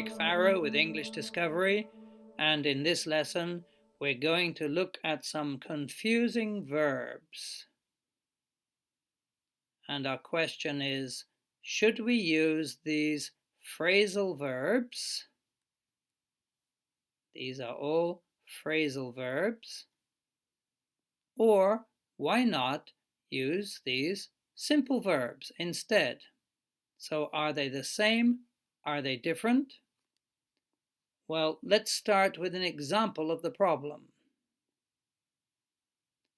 like Farrow with English Discovery, and in this lesson we're going to look at some confusing verbs. And our question is, should we use these phrasal verbs? These are all phrasal verbs. Or why not use these simple verbs instead? So are they the same? Are they different? Well, let's start with an example of the problem.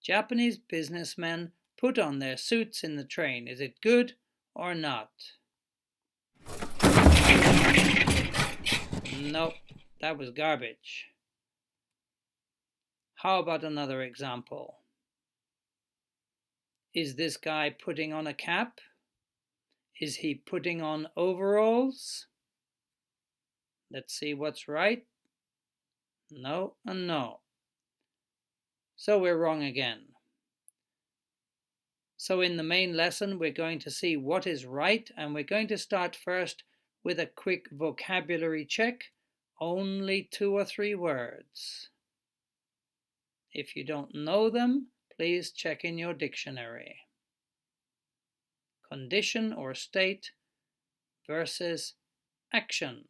Japanese businessmen put on their suits in the train. Is it good or not? Nope, that was garbage. How about another example? Is this guy putting on a cap? Is he putting on overalls? Let's see what's right. No and no. So we're wrong again. So in the main lesson, we're going to see what is right, and we're going to start first with a quick vocabulary check. Only 2 or 3 words. If you don't know them, please check in your dictionary. Condition or state versus action.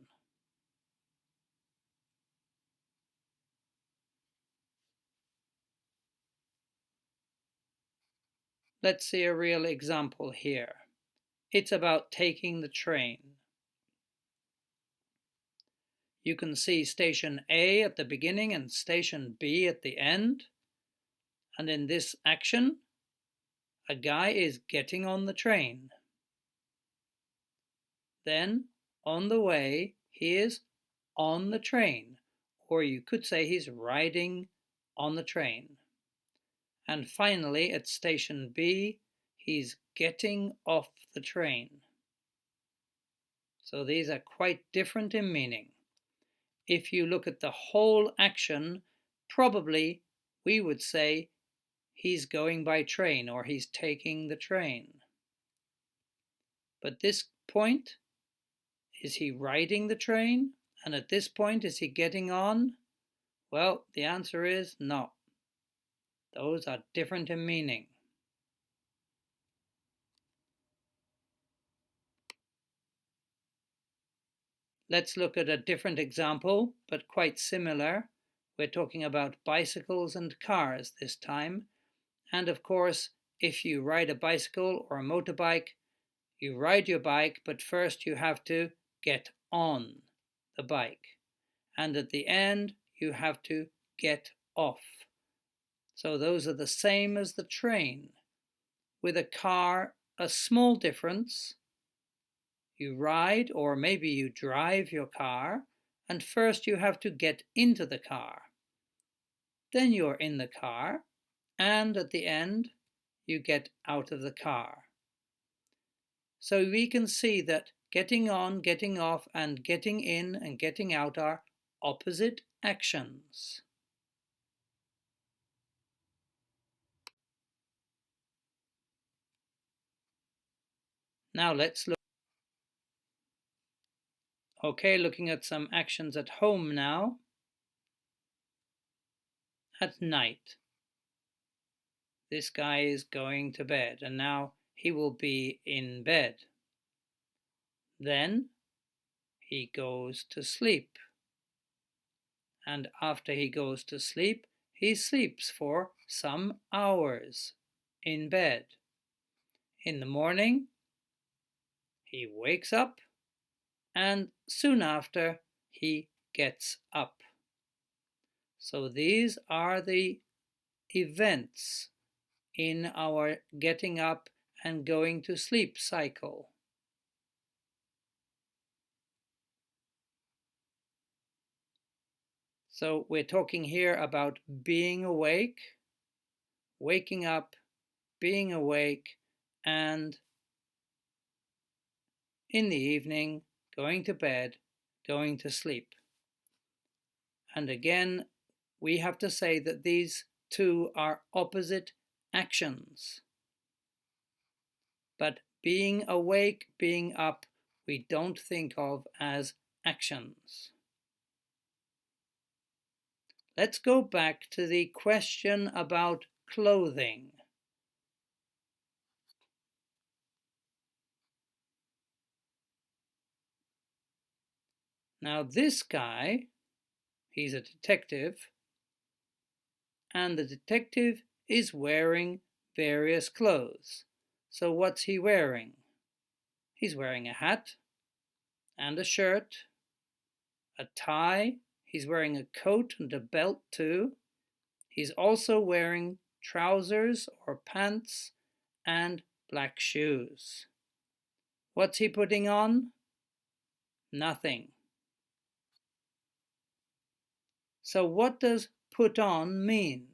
Let's see a real example here. It's about taking the train. You can see station A at the beginning and station B at the end. And in this action, a guy is getting on the train. Then, on the way, he is on the train, or you could say he's riding on the train. And finally, at station B, he's getting off the train. So these are quite different in meaning. If you look at the whole action, probably we would say he's going by train or he's taking the train. But this point, is he riding the train? And at this point, is he getting on? Well, the answer is no. Those are different in meaning. Let's look at a different example, but quite similar. We're talking about bicycles and cars this time. And of course, if you ride a bicycle or a motorbike, you ride your bike, but first you have to get on the bike. And at the end, you have to get off. So those are the same as the train. With a car, a small difference. You ride, or maybe you drive your car, and first you have to get into the car. Then you're in the car, and at the end, you get out of the car. So we can see that getting on, getting off, and getting in and getting out are opposite actions. Now let's look. Okay, looking at some actions at home now. At night. This guy is going to bed, and now he will be in bed. Then he goes to sleep. And after he goes to sleep, he sleeps for some hours in bed. In the morning, he wakes up, and soon after, he gets up. So these are the events in our getting up and going to sleep cycle. So we're talking here about being awake, waking up, being awake, and in the evening, going to bed, going to sleep. And again, we have to say that these two are opposite actions. But being awake, being up, we don't think of as actions. Let's go back to the question about clothing. Now this guy, he's a detective, and the detective is wearing various clothes. So what's he wearing? He's wearing a hat and a shirt, a tie. He's wearing a coat and a belt too. He's also wearing trousers or pants and black shoes. What's he putting on? Nothing. So what does put on mean?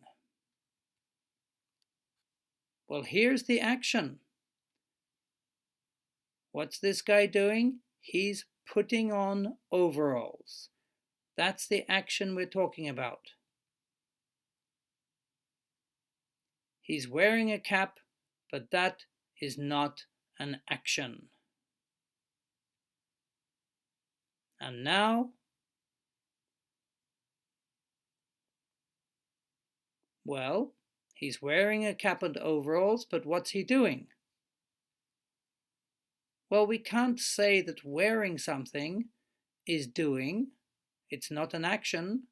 Well, here's the action. What's this guy doing? He's putting on overalls. That's the action we're talking about. He's wearing a cap, but that is not an action. And now, well, he's wearing a cap and overalls, but what's he doing? Well, we can't say that wearing something is doing. It's not an action.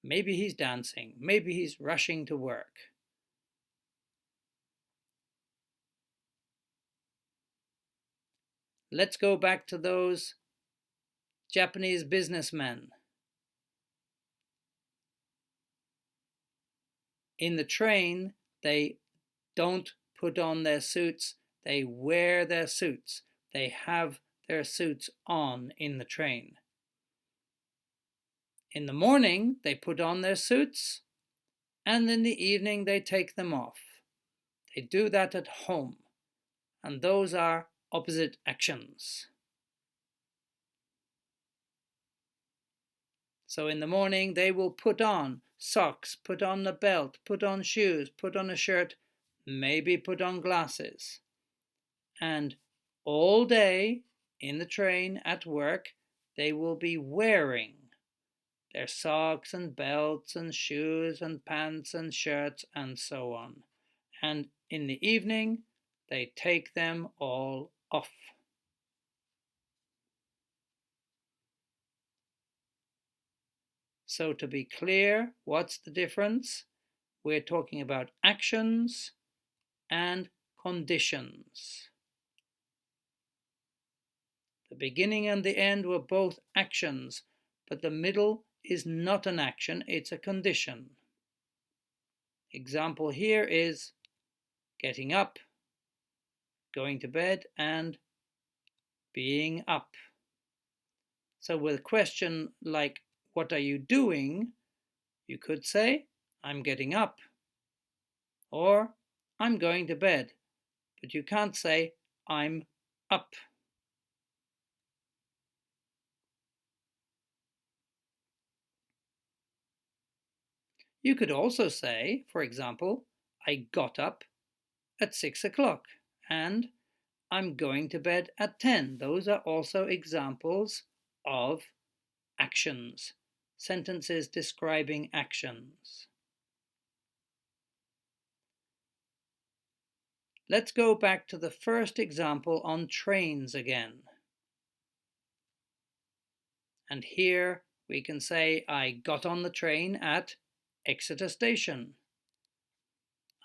Maybe he's dancing. Maybe he's rushing to work. Let's go back to those Japanese businessmen. In the train, they don't put on their suits, they wear their suits. They have their suits on in the train. In the morning, they put on their suits, and in the evening, they take them off. They do that at home, and those are opposite actions. So in the morning, they will put on socks, put on the belt, put on shoes, put on a shirt, maybe put on glasses. And all day in the train at work, they will be wearing their socks and belts and shoes and pants and shirts and so on. And in the evening, they take them all off. So to be clear, what's the difference? We're talking about actions and conditions. The beginning and the end were both actions, but the middle is not an action, it's a condition. Example here is getting up, going to bed, and being up. So with a question like, what are you doing? You could say, I'm getting up, or I'm going to bed, but you can't say, I'm up. You could also say, for example, I got up at 6 o'clock and I'm going to bed at 10. Those are also examples of actions, sentences describing actions. Let's go back to the first example on trains again. And here we can say I got on the train at Exeter Station.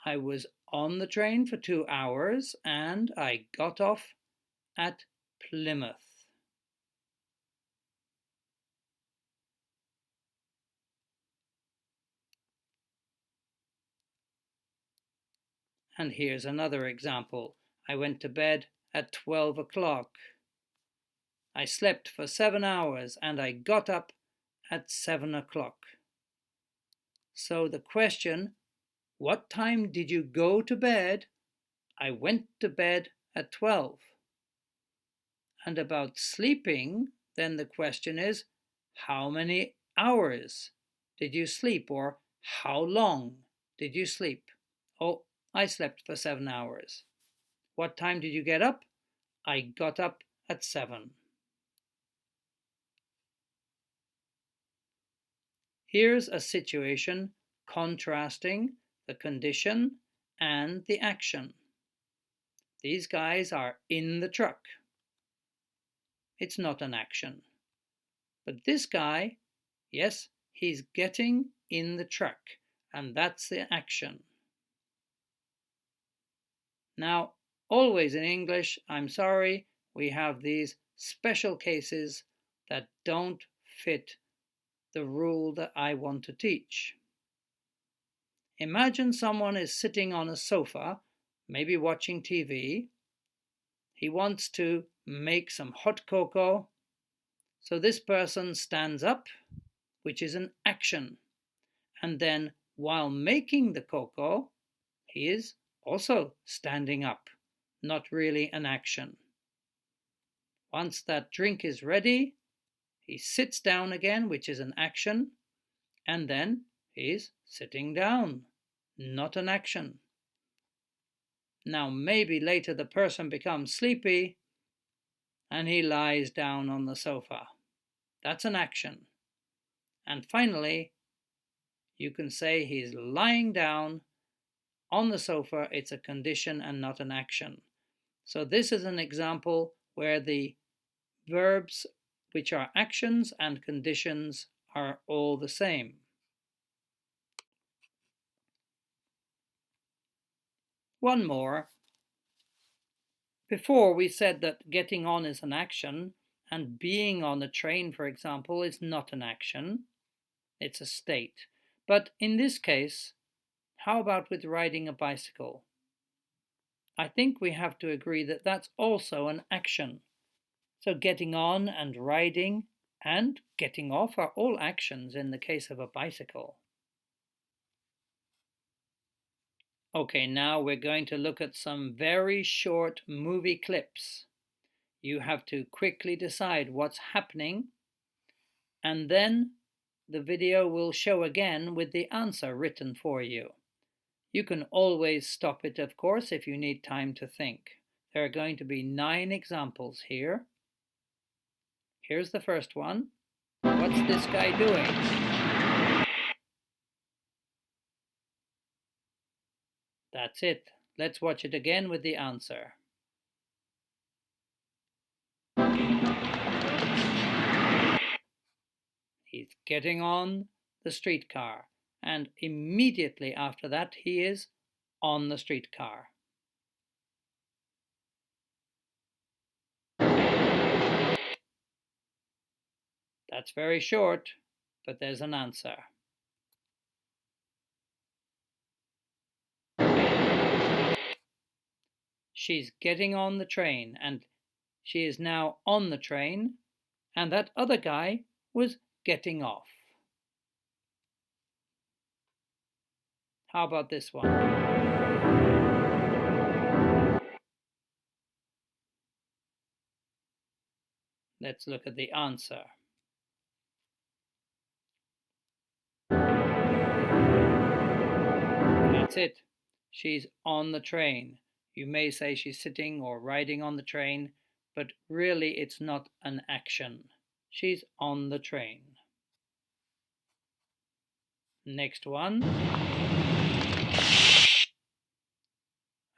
I was on the train for 2 hours and I got off at Plymouth. And here's another example. I went to bed at 12 o'clock. I slept for 7 hours and I got up at 7 o'clock. So the question, what time did you go to bed? I went to bed at 12. And about sleeping, then the question is, how many hours did you sleep? Or how long did you sleep? Oh, I slept for 7 hours. What time did you get up? I got up at 7. Here's a situation contrasting the condition and the action. These guys are in the truck. It's not an action. But this guy, yes, he's getting in the truck, and that's the action. Now, always in English, I'm sorry, we have these special cases that don't fit the rule that I want to teach. Imagine someone is sitting on a sofa, maybe watching TV. He wants to make some hot cocoa. So this person stands up, which is an action. And then while making the cocoa, he is also standing up, not really an action. Once that drink is ready, he sits down again, which is an action, and then he's sitting down, not an action. Now maybe later the person becomes sleepy and he lies down on the sofa. That's an action. And finally, you can say he's lying down on the sofa. It's a condition and not an action. So this is an example where the verbs, which are actions, and conditions are all the same. One more. Before we said that getting on is an action, and being on a train, for example, is not an action. It's a state. But in this case, how about with riding a bicycle? I think we have to agree that that's also an action. So getting on and riding and getting off are all actions in the case of a bicycle. Okay, now we're going to look at some very short movie clips. You have to quickly decide what's happening, and then the video will show again with the answer written for you. You can always stop it, of course, if you need time to think. There are going to be 9 examples here. Here's the first one. What's this guy doing? That's it. Let's watch it again with the answer. He's getting on the streetcar, and immediately after that he is on the streetcar. That's very short, but there's an answer. She's getting on the train, and she is now on the train, and that other guy was getting off. How about this one? Let's look at the answer. That's it. She's on the train. You may say she's sitting or riding on the train, but really it's not an action. She's on the train. Next one.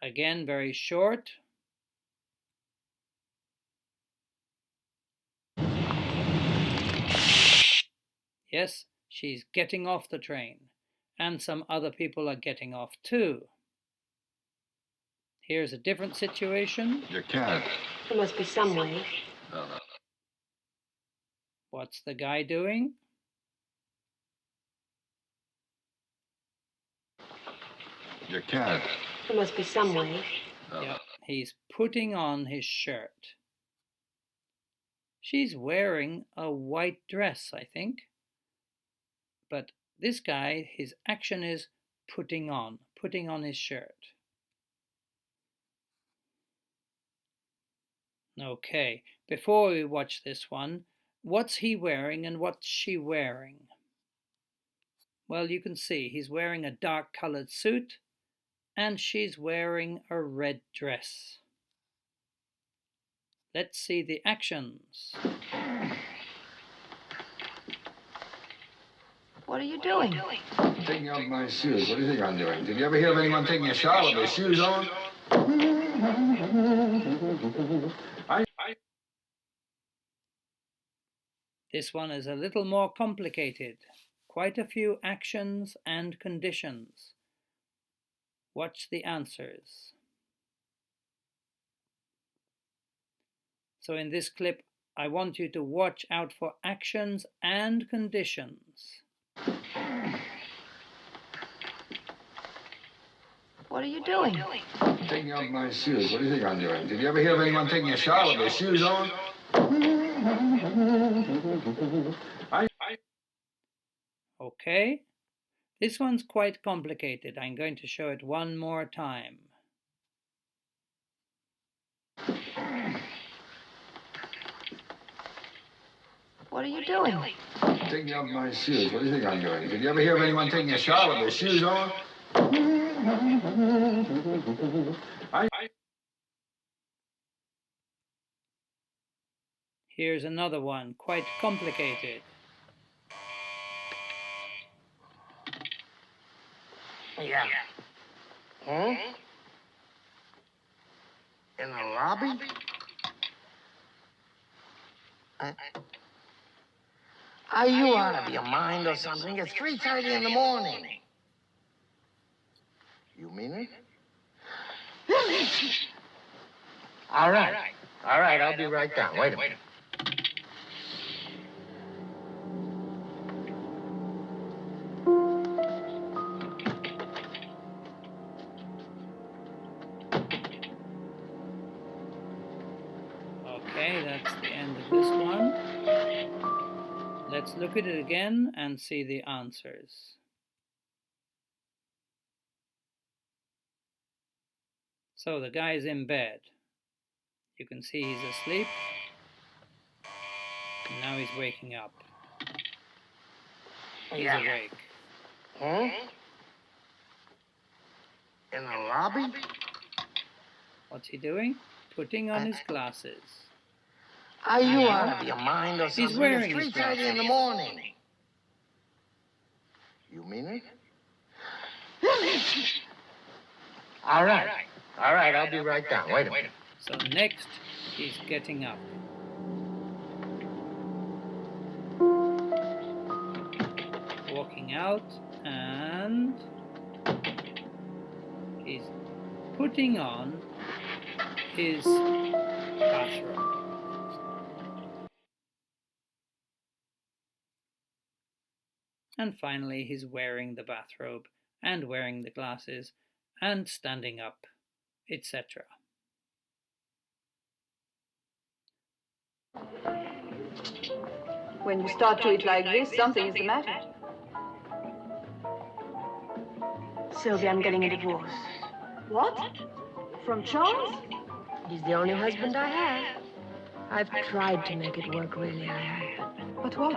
Again, very short. Yes, she's getting off the train, and some other people are getting off too. Here's a different situation. You can't. There must be some way. No. What's the guy doing? You can't. There must be some way. No. Yep, he's putting on his shirt. She's wearing a white dress, I think. But this guy, his action is putting on his shirt. Okay, before we watch this one, what's he wearing and what's she wearing? Well, you can see he's wearing a dark colored suit and she's wearing a red dress. Let's see the actions. What are you doing? Taking off my shoes. What do you think I'm doing? Did you ever hear of anyone taking a shower with their shoes on? This one is a little more complicated. Quite a few actions and conditions. Watch the answers. So in this clip, I want you to watch out for actions and conditions. What are you doing? Taking off my shoes. What do you think I'm doing? Did you ever hear of anyone taking a shower with their shoes on? Okay, this one's quite complicated. I'm going to show it one more time. What are you doing? Taking off my shoes. What do you think I'm doing? Did you ever hear of anyone taking a shower with their shoes on? Here's another one, quite complicated. Yeah. Hmm? In the lobby? Are you out of your mind or something? It's 3:30 in the morning. You mean it? All right. All right, I'll be right down. Wait a minute. Okay, that's the end of this one. Let's look at it again and see the answers. So the guy's in bed. You can see he's asleep. And now he's waking up. He's awake. Hmm? In the lobby? What's he doing? Putting on his glasses. Are you out of your mind or something? He's wearing it's his 3:30 in the morning. You mean it? All right. All right, I'll be right down. Wait a minute. So next, he's getting up. Walking out, and he's putting on his bathrobe. And finally, he's wearing the bathrobe and wearing the glasses and standing up, etc. When you start to eat like this, something is the matter. Sylvia, I'm getting a divorce. What? From Charles? He's the only husband I have. I've tried to make it work, really, I have. But what?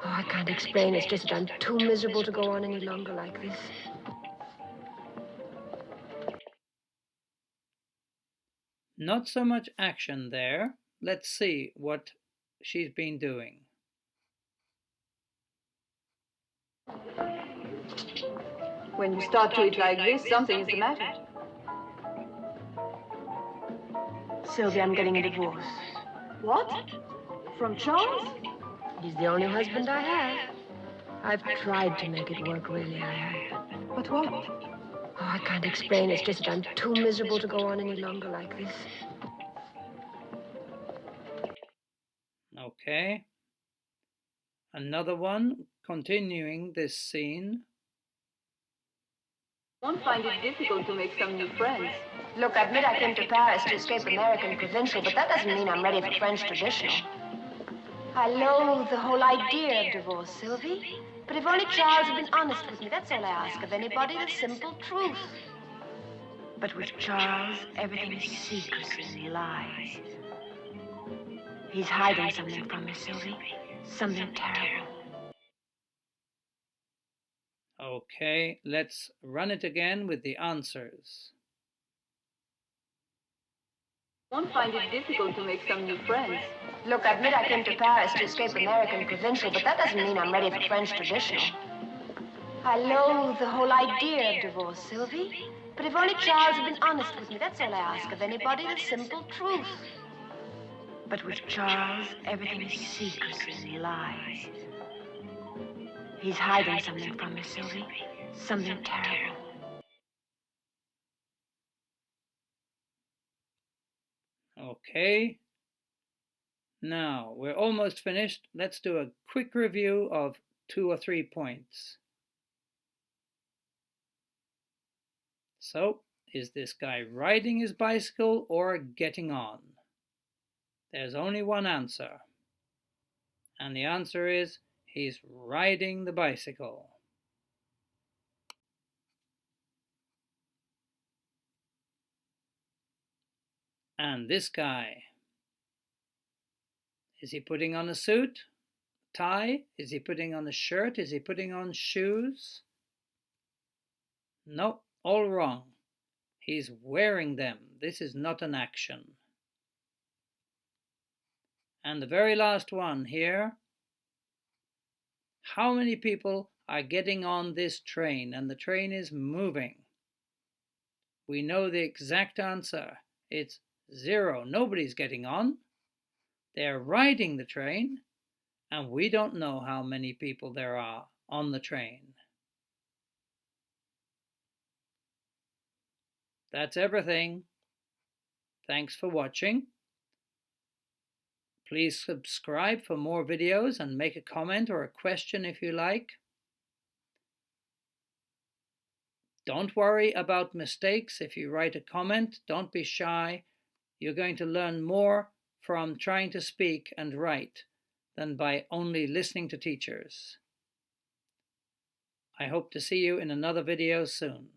Oh, I can't explain. It's just that I'm too miserable to go on any longer like this. Not so much action there. Let's see what she's been doing. When you start to eat like this, something is the matter. Sylvia, I'm getting a divorce. What? From Charles? He's the only husband I have. I've tried to make it work, really, I have. But what? Oh, I can't explain. It's just that I'm too miserable to go on any longer like this. Okay. Another one, continuing this scene. Won't find it difficult to make some new friends. Look, I admit I came to Paris to escape American provincial, but that doesn't mean I'm ready for French traditional. I loathe the whole idea of divorce, Sylvie. But if only Charles had been honest with me, that's all I ask of anybody, the simple truth. But with Charles, everything is secrecy and lies. He's hiding something from me, Sylvie. Something terrible. Okay, let's run it again with the answers. Don't find it difficult to make some new friends. Look, I admit I came to Paris to escape American provincial, but that doesn't mean I'm ready for French traditional. I loathe the whole idea of divorce, Sylvie. But if only Charles had been honest with me, that's all I ask of anybody, the simple truth. But with Charles, everything is secrets and lies. He's hiding something from me, Sylvie. Something terrible. Okay. Now, we're almost finished. Let's do a quick review of 2 or 3 points. So, is this guy riding his bicycle or getting on? There's only one answer. And the answer is, he's riding the bicycle. And this guy, is he putting on a suit, tie? Is he putting on a shirt? Is he putting on shoes? No, all wrong. He's wearing them. This is not an action. And the very last one here. How many people are getting on this train and the train is moving? We know the exact answer. It's 0. Nobody's getting on. They're riding the train, and we don't know how many people there are on the train. That's everything. Thanks for watching. Please subscribe for more videos and make a comment or a question if you like. Don't worry about mistakes. If you write a comment, don't be shy. You're going to learn more from trying to speak and write than by only listening to teachers. I hope to see you in another video soon.